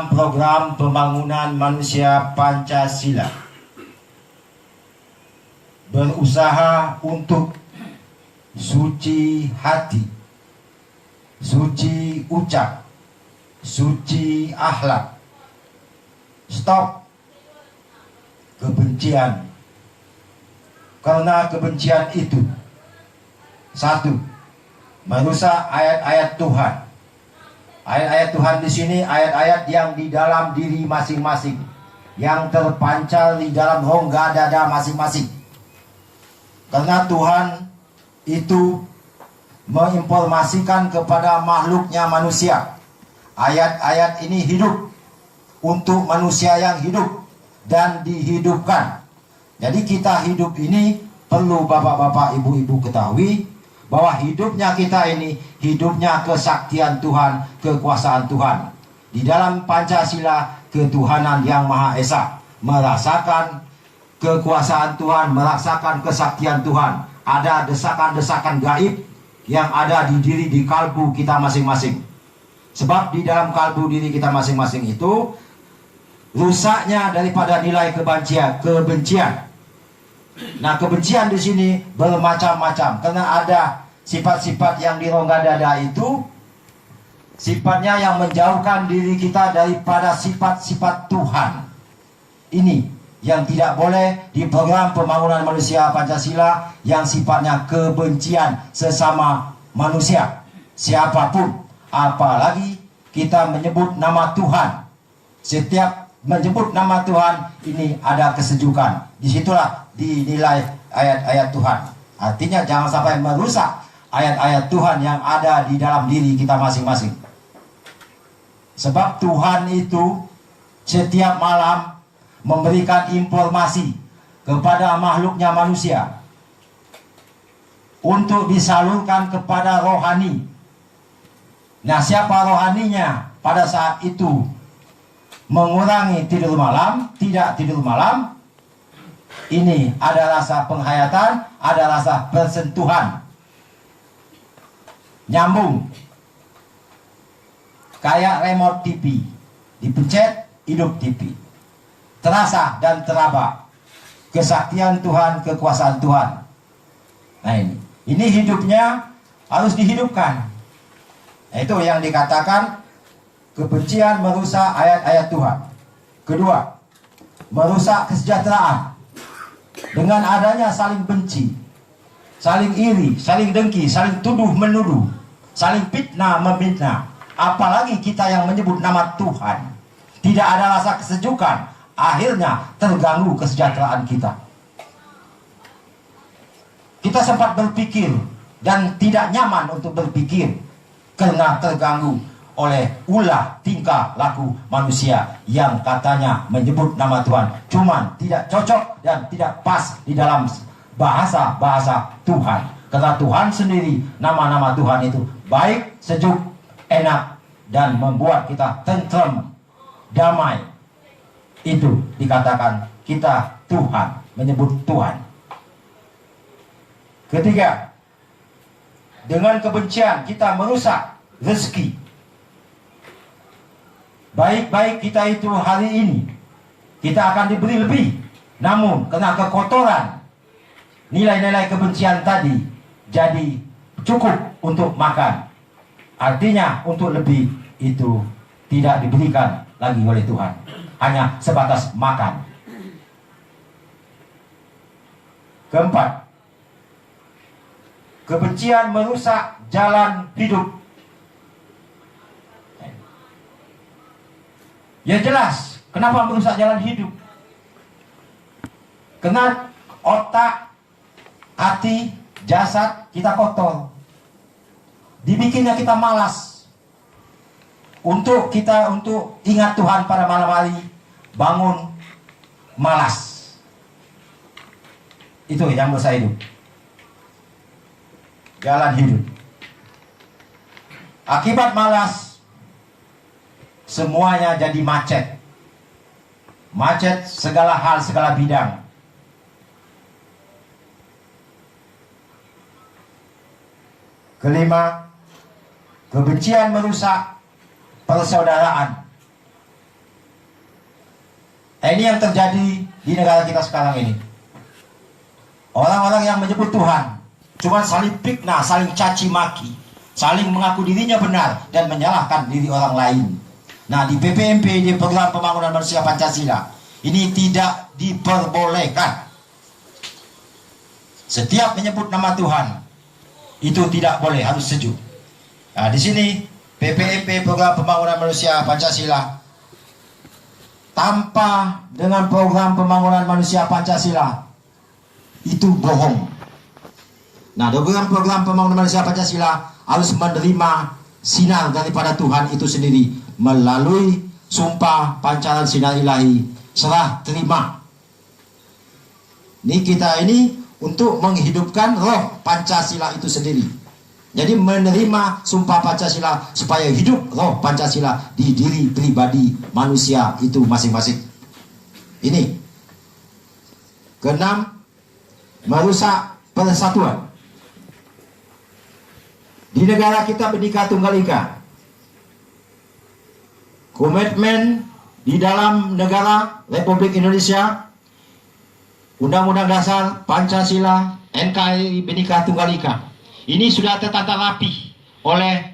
dalam program pembangunan manusia Pancasila berusaha untuk suci hati, suci ucap, suci akhlak, stop kebencian. Karena kebencian itu satu, merusak ayat-ayat Tuhan. Ayat-ayat Tuhan di sini ayat-ayat yang di dalam diri masing-masing, yang terpancar di dalam rongga dada masing-masing. Karena Tuhan itu menginformasikan kepada makhluknya manusia. Ayat-ayat ini hidup untuk manusia yang hidup dan dihidupkan. Jadi kita hidup ini perlu bapak-bapak, ibu-ibu ketahui bahwa hidupnya kita ini hidupnya kesaktian Tuhan, kekuasaan Tuhan. Di dalam Pancasila, ketuhanan yang Maha Esa, merasakan kekuasaan Tuhan, merasakan kesaktian Tuhan. Ada desakan-desakan gaib yang ada di diri, di kalbu kita masing-masing. Sebab di dalam kalbu diri kita masing-masing itu rusaknya daripada nilai kebencian. Nah, kebencian di sini bermacam-macam karena ada sifat-sifat yang di rongga dada itu sifatnya yang menjauhkan diri kita daripada sifat-sifat Tuhan. Ini yang tidak boleh di program pembangunan manusia Pancasila, yang sifatnya kebencian sesama manusia, siapapun. Apalagi kita menyebut nama Tuhan. Setiap menyebut nama Tuhan ini ada kesejukan. Disitulah dinilai ayat-ayat Tuhan. Artinya jangan sampai merusak ayat-ayat Tuhan yang ada di dalam diri kita masing-masing. Sebab Tuhan itu setiap malam memberikan informasi kepada makhluknya manusia untuk disalurkan kepada rohani. Nah, siapa rohaninya pada saat itu mengurangi tidur malam, tidak tidur malam, ini ada rasa penghayatan, ada rasa persentuhan, nyambung kayak remote TV, dipencet hidup TV, terasa dan teraba kesaktian Tuhan, kekuasaan Tuhan. Nah, ini hidupnya harus dihidupkan. Nah, itu yang dikatakan kebencian merusak ayat-ayat Tuhan. Kedua, merusak kesejahteraan. Dengan adanya saling benci, saling iri, saling dengki, saling tuduh menuduh, saling fitnah memfitnah. Apalagi kita yang menyebut nama Tuhan, tidak ada rasa kesejukan, akhirnya terganggu kesejahteraan kita. Kita sempat berpikir dan tidak nyaman untuk berpikir karena terganggu oleh ulah tingkah laku manusia yang katanya menyebut nama Tuhan, cuman tidak cocok dan tidak pas di dalam bahasa Tuhan. Karena Tuhan sendiri, nama-nama Tuhan itu baik, sejuk, enak, dan membuat kita tentrem, damai. Itu dikatakan kita Tuhan, menyebut Tuhan. Ketiga, dengan kebencian kita merusak rezeki. Baik-baik kita itu hari ini kita akan diberi lebih, namun karena kekotoran nilai-nilai kebencian tadi jadi cukup untuk makan. Artinya untuk lebih itu tidak diberikan lagi oleh Tuhan, hanya sebatas makan. Keempat, kebencian merusak jalan hidup. Ya jelas, kenapa merusak jalan hidup? Karena otak, hati, jasad kita kotor. Dibikinnya kita malas. Untuk ingat Tuhan pada malam hari, bangun malas. Itu yang merusak hidup. Jalan hidup. Akibat malas, semuanya jadi macet. Macet segala hal, segala bidang. Kelima, kebencian merusak persaudaraan. Nah, ini yang terjadi di negara kita sekarang ini. Orang-orang yang menyebut Tuhan cuma saling fitnah, saling caci maki, saling mengaku dirinya benar dan menyalahkan diri orang lain. Nah, di PPMP, di Program Pembangunan Manusia Pancasila, ini tidak diperbolehkan. Setiap menyebut nama Tuhan itu tidak boleh, harus sejuk. Nah, di sini PPMP Program Pembangunan Manusia Pancasila tanpa dengan Program Pembangunan Manusia Pancasila itu bohong. Nah, program Pembangunan Manusia Pancasila harus menerima sinar daripada Tuhan itu sendiri melalui sumpah pancaran sinar ilahi serah terima. Ini kita ini untuk menghidupkan roh Pancasila itu sendiri. Jadi menerima sumpah Pancasila supaya hidup roh Pancasila di diri pribadi manusia itu masing-masing. Ini. Keenam, merusak persatuan. Di negara kita Bhinneka Tunggal Ika. Komitmen di dalam negara Republik Indonesia, Undang-Undang Dasar Pancasila, NKRI Bhinneka Tunggal Ika. Ini sudah tertata rapi oleh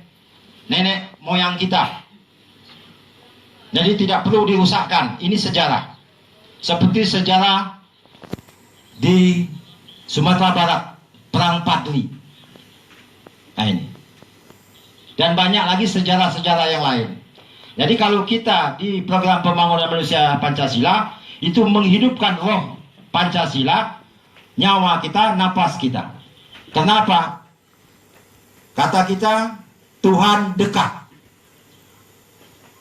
nenek moyang kita. Jadi tidak perlu dirusakkan. Ini sejarah. Seperti sejarah di Sumatera Barat, Perang Padli. Nah, ini. Dan banyak lagi sejarah-sejarah yang lain. Jadi kalau kita di Program Pembangunan Manusia Pancasila itu menghidupkan roh Pancasila, nyawa kita, napas kita. Kenapa? Kata kita, Tuhan dekat.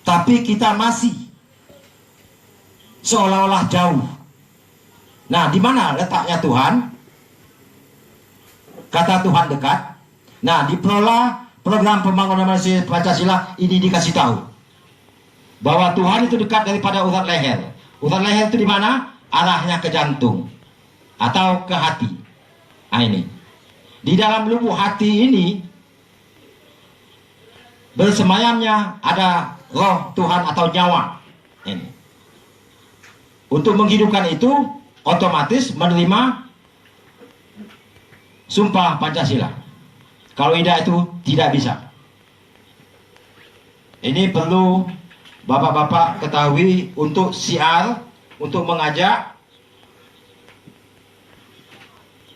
Tapi kita masih seolah-olah jauh. Nah, di mana letaknya Tuhan? Kata Tuhan dekat. Nah, di Program Pembangunan Manusia Pancasila ini dikasih tahu bahwa Tuhan itu dekat daripada urat leher. Urat leher itu di mana? Arahnya ke jantung atau ke hati. Nah, ini. Di dalam lubuk hati ini bersemayamnya ada roh Tuhan atau nyawa. Ini. Untuk menghidupkan itu otomatis menerima sumpah Pancasila. Kalau tidak itu tidak bisa. Ini perlu bapak-bapak ketahui untuk syiar, untuk mengajak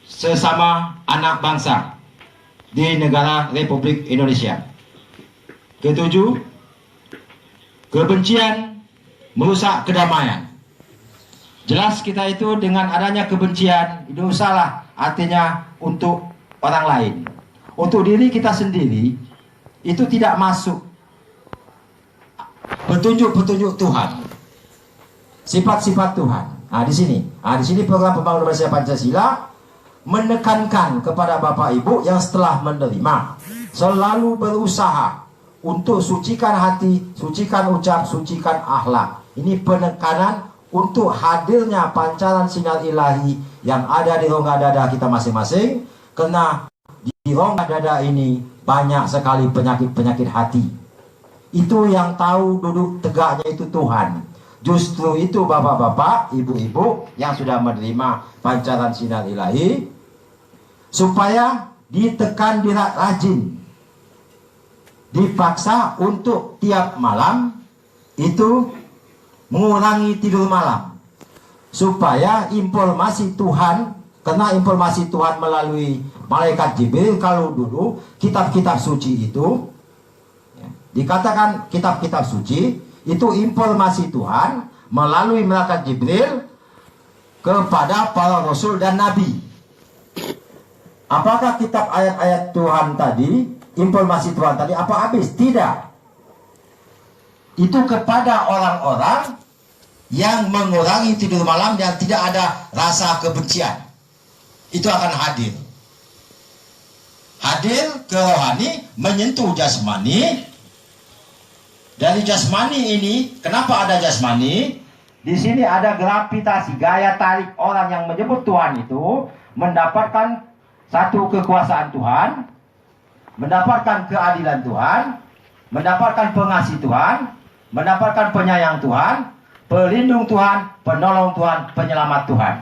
sesama anak bangsa di negara Republik Indonesia. Ketujuh, kebencian merusak kedamaian. Jelas kita itu dengan adanya kebencian itu salah, artinya untuk orang lain. Untuk diri kita sendiri itu tidak masuk petunjuk-petunjuk Tuhan, sifat-sifat Tuhan. Nah, di sini Program Pembangunan Manusia Pancasila menekankan kepada Bapak Ibu yang setelah menerima selalu berusaha untuk sucikan hati, sucikan ucap, sucikan akhlak. Ini penekanan untuk hadirnya pancaran sinar ilahi yang ada di rongga dada kita masing-masing, karena di rongga dada ini banyak sekali penyakit-penyakit hati. Itu yang tahu duduk tegaknya itu Tuhan. Justru itu bapak-bapak, ibu-ibu yang sudah menerima pancaran sinar ilahi, supaya ditekan rajin, dipaksa untuk tiap malam itu mengurangi tidur malam, supaya informasi Tuhan, karena informasi Tuhan melalui malaikat Jibril. Kalau dulu kitab-kitab suci itu dikatakan kitab-kitab suci itu informasi Tuhan melalui malaikat Jibril kepada para rasul dan nabi. Apakah kitab ayat-ayat Tuhan tadi, informasi Tuhan tadi apa habis? Tidak. Itu kepada orang-orang yang mengurangi tidur malam dan tidak ada rasa kebencian. Itu akan hadir. Hadir ke rohani, menyentuh jasmani. Dari jasmani ini, kenapa ada jasmani? Di sini ada gravitasi, gaya tarik orang yang menyebut Tuhan itu mendapatkan satu kekuasaan Tuhan, mendapatkan keadilan Tuhan, mendapatkan pengasih Tuhan, mendapatkan penyayang Tuhan, pelindung Tuhan, penolong Tuhan, penyelamat Tuhan.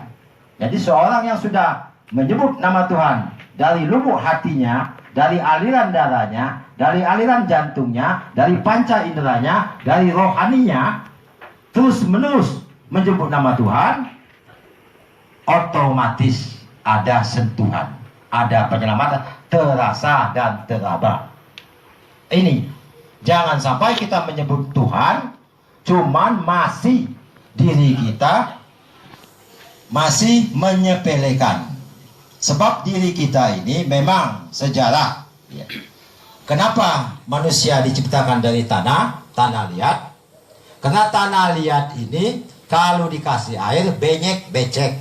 Jadi seorang yang sudah menyebut nama Tuhan dari lubuk hatinya, dari aliran darahnya, dari aliran jantungnya, dari panca inderanya, dari rohaninya, terus menerus menyebut nama Tuhan, otomatis ada sentuhan, ada penyelamatan terasa dan teraba. Ini jangan sampai kita menyebut Tuhan cuman masih diri kita masih menyepelekan. Sebab diri kita ini memang sejarah. Kenapa manusia diciptakan dari tanah liat? Karena tanah liat ini kalau dikasih air benyek becek,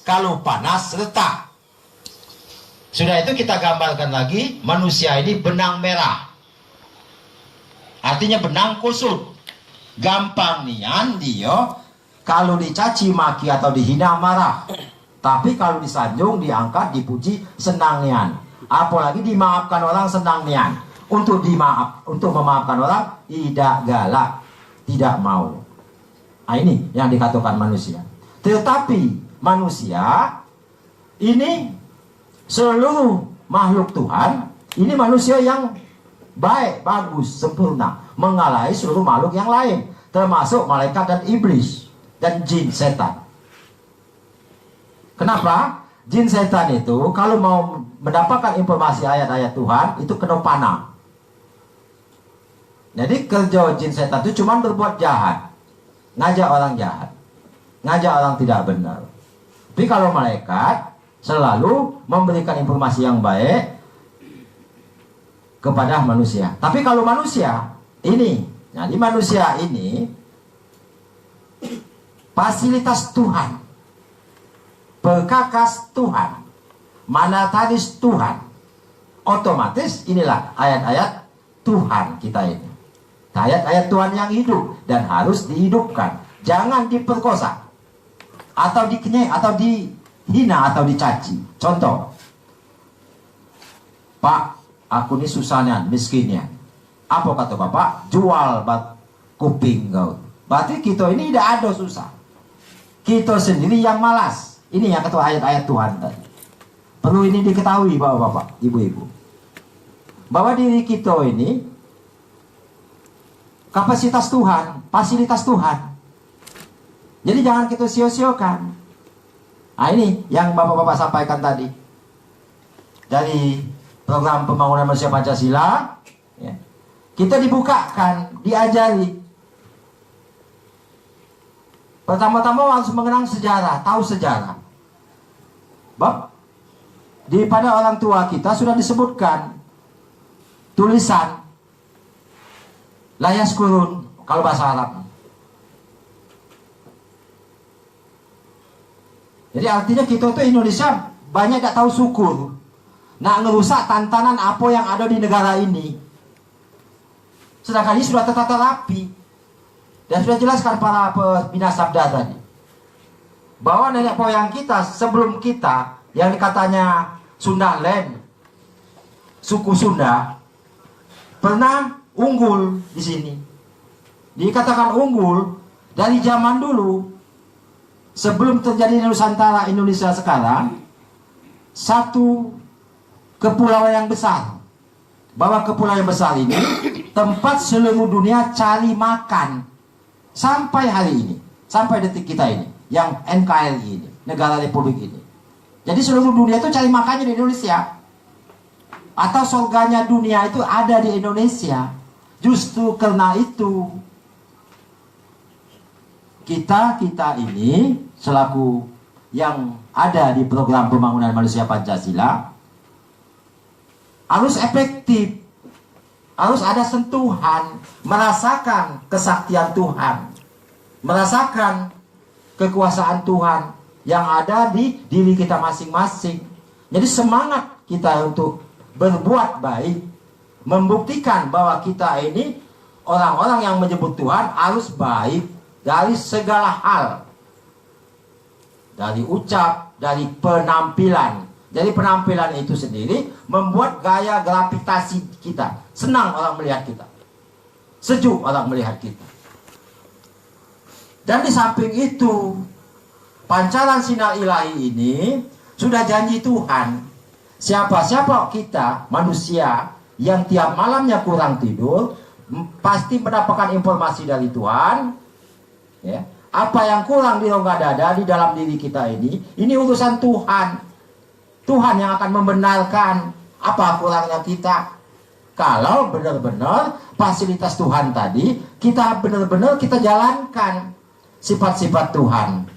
kalau panas retak. Sudah itu kita gambarkan lagi, manusia ini benang merah, artinya benang kusut. Gampang nian dia kalau dicaci maki atau dihina marah, tapi kalau disanjung, diangkat, dipuji senang nian. Apalagi dimaafkan orang senang nian. Untuk memaafkan orang tidak galak, tidak mau. Nah, ini yang dikatakan manusia. Tetapi manusia ini seluruh makhluk Tuhan, ini manusia yang baik, bagus, sempurna, mengalahi seluruh makhluk yang lain, termasuk malaikat dan iblis dan jin setan. Kenapa? Jin setan itu kalau mau mendapatkan informasi ayat-ayat Tuhan itu kena panah. Jadi kerja jin setan itu cuma berbuat jahat, ngajak orang jahat, ngajak orang tidak benar. Tapi kalau malaikat selalu memberikan informasi yang baik kepada manusia. Tapi kalau manusia ini, jadi manusia ini fasilitas Tuhan, perkakas Tuhan, manataris Tuhan. Otomatis inilah ayat-ayat Tuhan kita ini. Ayat-ayat Tuhan yang hidup dan harus dihidupkan. Jangan diperkosa atau dikenyai atau dihina atau dicaci. Contoh, Pak, aku ini susahnya, miskinnya. Apa kata Bapak? Jual kuping kau. Berarti kita ini tidak ada susah. Kita sendiri yang malas. Ini yang kata ayat-ayat Tuhan tadi. Perlu ini diketahui Bapak-bapak, Ibu-ibu, bahwa diri kita ini kapasitas Tuhan, fasilitas Tuhan. Jadi jangan kita sia-siakan. Nah, ini yang Bapak-bapak sampaikan tadi dari program pembangunan manusia Pancasila, ya. Kita dibukakan, diajari. Pertama-tama harus mengenang sejarah, tahu sejarah. Pada orang tua kita sudah disebutkan tulisan layas kurun kalau bahasa Arab. Jadi artinya kita tuh Indonesia banyak tak tahu syukur. Nah, ngerusak tantanan apa yang ada di negara ini. Sedangkan ini sudah tertata rapi. Dan sudah jelaskan para pembina sabda tadi, bahwa nenek moyang kita sebelum kita, yang katanya Sunda Land, suku Sunda, pernah unggul di sini. Dikatakan unggul dari zaman dulu, sebelum terjadi Nusantara Indonesia sekarang, satu kepulauan yang besar. Bahwa kepulauan yang besar ini tempat seluruh dunia cari makan sampai hari ini, sampai detik kita ini, yang NKRI ini, Negara Republik ini. Jadi seluruh dunia itu cari makannya di Indonesia. Atau surganya dunia itu ada di Indonesia. Justru karena itu kita ini selaku yang ada di program pembangunan manusia Pancasila harus efektif, harus ada sentuhan, merasakan kesaktian Tuhan, merasakan kekuasaan Tuhan yang ada di diri kita masing-masing. Jadi semangat kita untuk berbuat baik, membuktikan bahwa kita ini orang-orang yang menyebut Tuhan harus baik dari segala hal, dari ucap, dari penampilan. Jadi penampilan itu sendiri membuat gaya gravitasi kita. Senang orang melihat kita, sejuk orang melihat kita. Dan di samping itu, pancaran sinar ilahi ini sudah janji Tuhan. Siapa-siapa kita, manusia, yang tiap malamnya kurang tidur, pasti mendapatkan informasi dari Tuhan. Ya. Apa yang kurang di rongga dada di dalam diri kita ini urusan Tuhan. Tuhan yang akan membenarkan apa kurangnya kita. Kalau benar-benar fasilitas Tuhan tadi, kita benar-benar kita jalankan sifat-sifat Tuhan.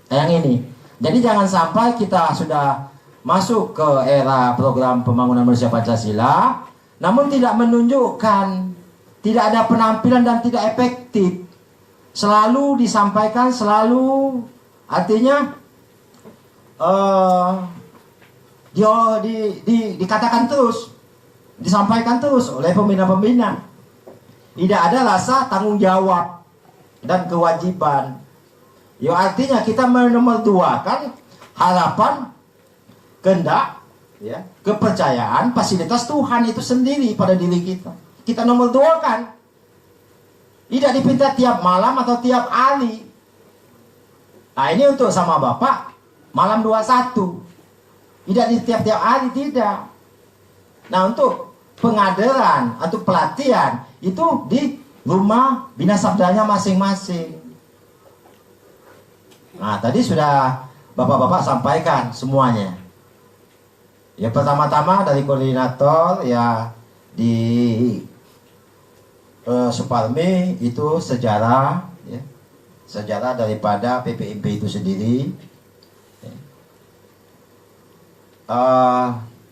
Yang ini. Jadi jangan sampai kita sudah masuk ke era program pembangunan manusia Pancasila, namun tidak menunjukkan, tidak ada penampilan dan tidak efektif. Selalu disampaikan, selalu artinya dikatakan terus, disampaikan terus oleh pembina-pembina. Tidak ada rasa tanggung jawab dan kewajiban. Ya artinya kita menomorduakan harapan, kehendak, ya, kepercayaan, fasilitas Tuhan itu sendiri pada diri kita. Kita nomorduakan. Tidak dipinta tiap malam atau tiap hari. Nah ini untuk sama Bapak malam 21. Tidak di tiap-tiap hari, tidak. Nah untuk pengadaran, untuk pelatihan itu di rumah bina sabdanya masing-masing. Nah tadi sudah Bapak-bapak sampaikan semuanya. Ya pertama-tama dari koordinator ya di Suparmi itu sejarah, ya, sejarah daripada PPMP itu sendiri.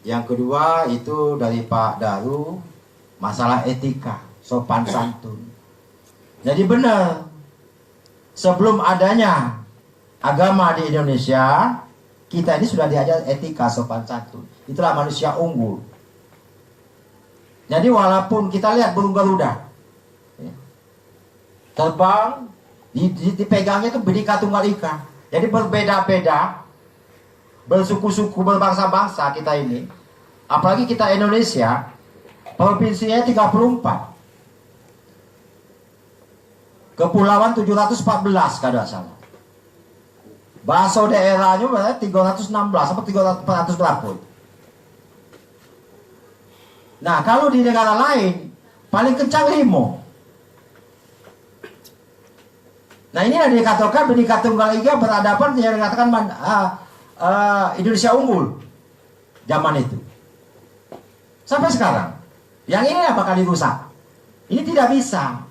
Yang kedua itu dari Pak Daru masalah etika, sopan santun. Jadi benar, sebelum adanya agama di Indonesia, kita ini sudah diajar etika sopan santun. Itulah manusia unggul. Jadi walaupun kita lihat burung Garuda terbang, dipegangnya itu Bhinneka Tunggal Ika. Jadi berbeda-beda, bersuku-suku, berbangsa-bangsa kita ini. Apalagi kita Indonesia, provinsinya 34. Kepulauan 714 kada salah. Bahasa daerahnya berarti 316 sampai 480. Nah, kalau di negara lain paling kencang 5. Nah, ini yang dikatakan Bhinneka Tunggal Ika berhadapan yang dikatakan Indonesia unggul zaman itu. Sampai sekarang, yang ini bakal dirusak. Ini tidak bisa.